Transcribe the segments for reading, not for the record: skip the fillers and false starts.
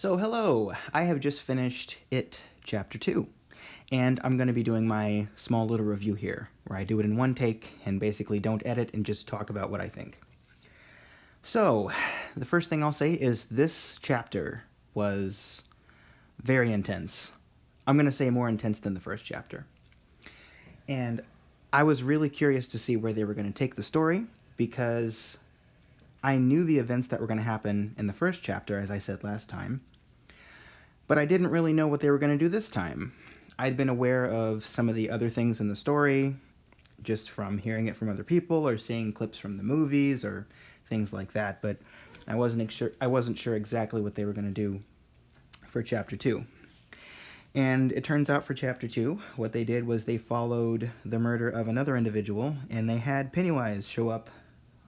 So hello, I have just finished It Chapter 2, and I'm going to be doing my small little review here, where I do it in one take and basically don't edit and just talk about what I think. So, the first thing I'll say is this chapter was very intense. I'm going to say more intense than the first chapter. And I was really curious to see where they were going to take the story, because I knew the events that were going to happen in the first chapter, as I said last time, but I didn't really know what they were going to do this time. I'd been aware of some of the other things in the story, just from hearing it from other people or seeing clips from the movies or things like that, but I wasn't sure exactly what they were going to do for Chapter 2. And it turns out for Chapter 2, what they did was they followed the murder of another individual, and they had Pennywise show up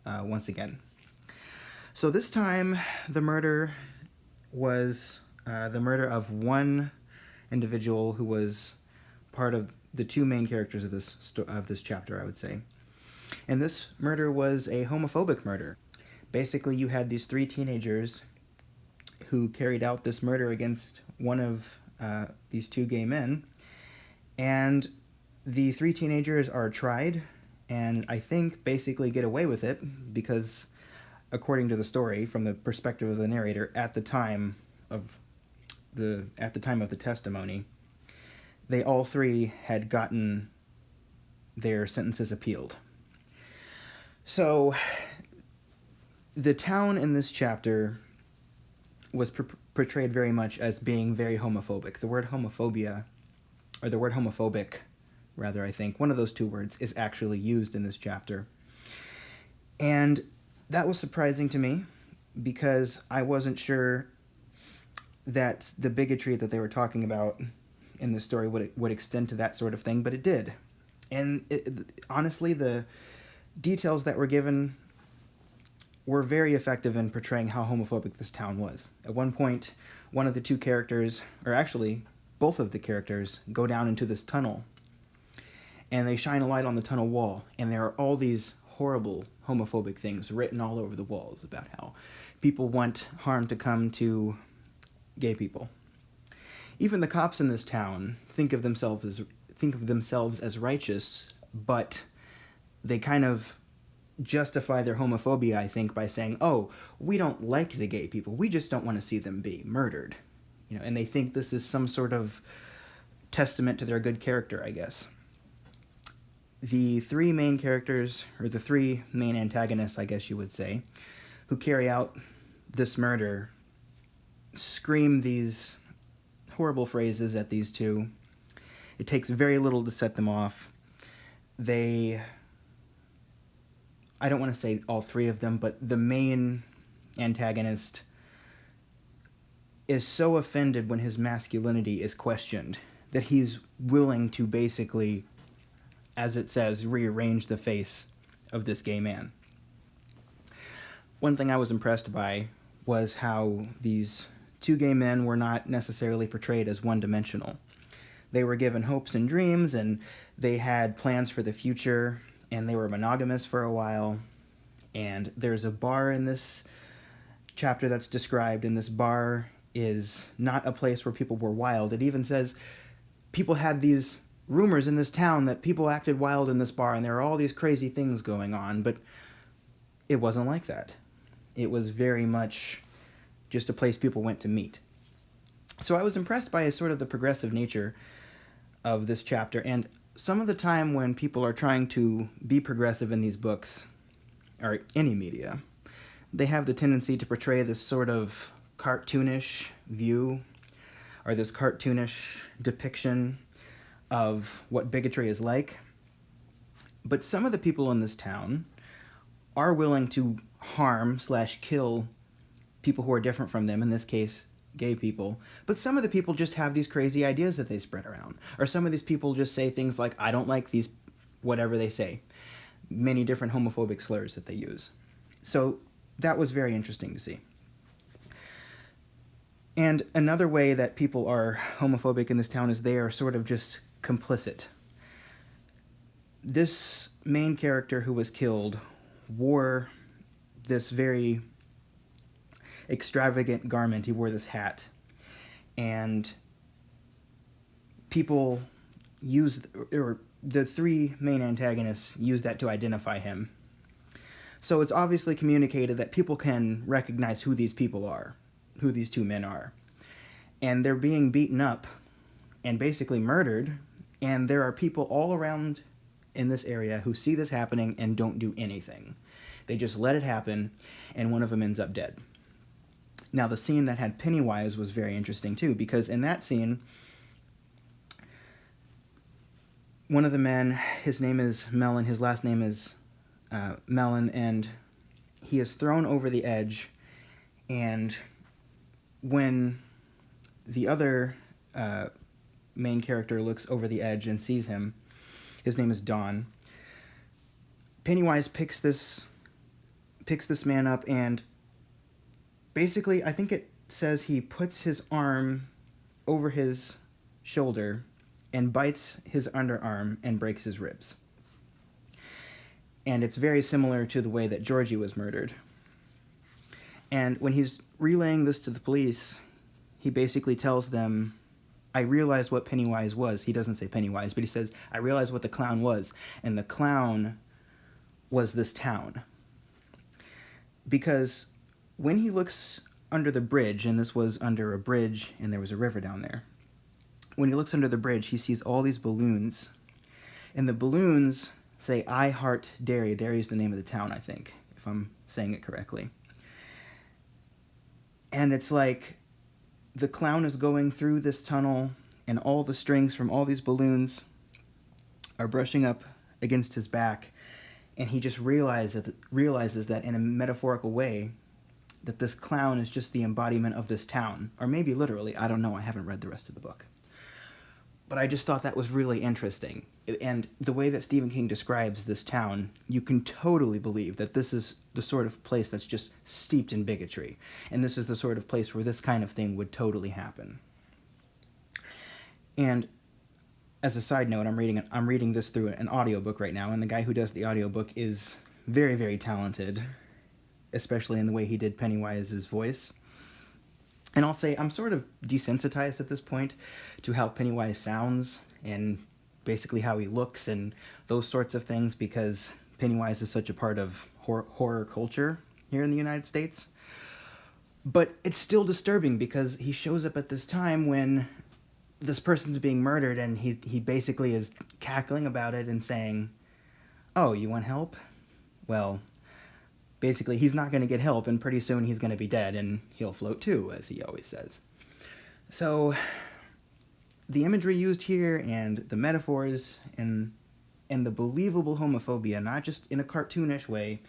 once again. So this time, the murder was the murder of one individual who was part of the two main characters of this chapter, I would say. And this murder was a homophobic murder. Basically, you had these three teenagers who carried out this murder against one of these two gay men, and the three teenagers are tried, and I think basically get away with it because, according to the story, from the perspective of the narrator, at the time of the testimony, they all three had gotten their sentences appealed. So the town in this chapter was portrayed very much as being very homophobic. The word homophobia, or the word homophobic, rather, I think, one of those two words is actually used in this chapter. And that was surprising to me because I wasn't sure that the bigotry that they were talking about in the story would extend to that sort of thing, but it did. And honestly, the details that were given were very effective in portraying how homophobic this town was. At one point, one of the two characters, or actually both of the characters, go down into this tunnel, and they shine a light on the tunnel wall, and there are all these horrible homophobic things written all over the walls about how people want harm to come to gay people. Even the cops in this town think of themselves as righteous, but they kind of justify their homophobia, I think, by saying, "Oh, we don't like the gay people. We just don't want to see them be murdered." And they think this is some sort of testament to their good character, I guess. The three main characters, or the three main antagonists, I guess you would say, who carry out this murder, scream these horrible phrases at these two. It takes very little to set them off. I don't want to say all three of them, but the main antagonist is so offended when his masculinity is questioned that he's willing to basically, as it says, rearrange the face of this gay man. One thing I was impressed by was how these two gay men were not necessarily portrayed as one-dimensional. They were given hopes and dreams, and they had plans for the future, and they were monogamous for a while. And there's a bar in this chapter that's described, and this bar is not a place where people were wild. It even says people had these rumors in this town that people acted wild in this bar, and there are all these crazy things going on, but it wasn't like that. It was very much just a place people went to meet. So I was impressed by sort of the progressive nature of this chapter, and some of the time when people are trying to be progressive in these books, or any media, they have the tendency to portray this sort of cartoonish view, or this cartoonish depiction of what bigotry is like. But some of the people in this town are willing to harm/kill people who are different from them, in this case, gay people. But some of the people just have these crazy ideas that they spread around. Or some of these people just say things like, "I don't like these," whatever they say. Many different homophobic slurs that they use. So that was very interesting to see. And another way that people are homophobic in this town is they are sort of just complicit. This main character who was killed wore this very extravagant garment. He wore this hat, and people use, or the three main antagonists use that to identify him. So it's obviously communicated that people can recognize who these people are, who these two men are. And they're being beaten up and basically murdered, and there are people all around in this area who see this happening and don't do anything. They just let it happen, and one of them ends up dead. Now, the scene that had Pennywise was very interesting too, because in that scene, one of the men, his name is Mellon, his last name is Mellon, and he is thrown over the edge, and when the other main character looks over the edge and sees him, his name is Don, Pennywise picks this man up, and basically, I think it says he puts his arm over his shoulder and bites his underarm and breaks his ribs. And it's very similar to the way that Georgie was murdered. And when he's relaying this to the police, he basically tells them, I realized what Pennywise was. He doesn't say Pennywise, but he says, I realized what the clown was. And the clown was this town. Because when he looks under the bridge, and this was under a bridge and there was a river down there, when he looks under the bridge, he sees all these balloons. And the balloons say, I heart Derry. Derry is the name of the town, I think, if I'm saying it correctly. And it's like the clown is going through this tunnel, and all the strings from all these balloons are brushing up against his back, and he just realizes that in a metaphorical way, that this clown is just the embodiment of this town. Or maybe literally, I don't know, I haven't read the rest of the book. But I just thought that was really interesting. And the way that Stephen King describes this town, you can totally believe that this is the sort of place that's just steeped in bigotry. And this is the sort of place where this kind of thing would totally happen. And as a side note, I'm reading this through an audiobook right now, and the guy who does the audiobook is very, very talented, especially in the way he did Pennywise's voice. And I'll say I'm sort of desensitized at this point to how Pennywise sounds and basically how he looks and those sorts of things, because Pennywise is such a part of horror culture here in the United States. But it's still disturbing because he shows up at this time when this person's being murdered, and he basically is cackling about it and saying, oh, you want help? Well, basically, he's not going to get help, and pretty soon he's going to be dead, and he'll float too, as he always says. So, the imagery used here, and the metaphors, and the believable homophobia, not just in a cartoonish way,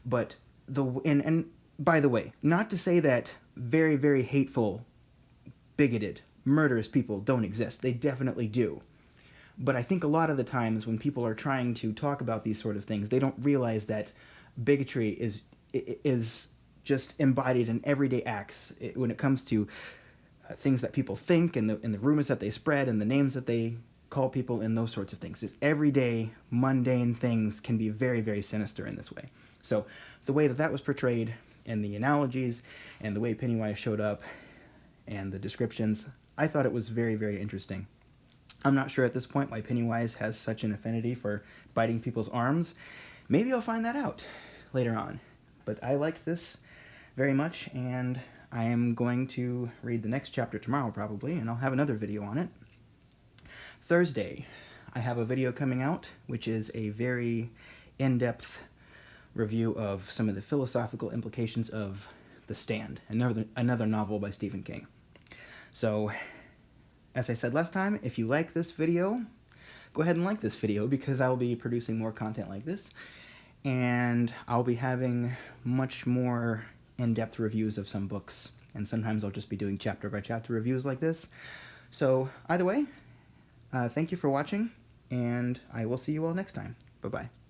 but and by the way, not to say that very, very hateful, bigoted, murderous people don't exist. They definitely do. But I think a lot of the times when people are trying to talk about these sort of things, they don't realize that bigotry is just embodied in everyday acts when it comes to things that people think, and the rumors that they spread, and the names that they call people, and those sorts of things. Just everyday, mundane things can be very, very sinister in this way. So the way that was portrayed, and the analogies, and the way Pennywise showed up, and the descriptions, I thought it was very, very interesting. I'm not sure at this point why Pennywise has such an affinity for biting people's arms. Maybe I'll find that out later on. But I liked this very much, and I am going to read the next chapter tomorrow probably, and I'll have another video on it. Thursday, I have a video coming out, which is a very in-depth review of some of the philosophical implications of The Stand, another novel by Stephen King. So, as I said last time, if you like this video, go ahead and like this video, because I'll be producing more content like this, and I'll be having much more in-depth reviews of some books, and sometimes I'll just be doing chapter-by-chapter reviews like this. So, either way, thank you for watching, and I will see you all next time. Bye-bye.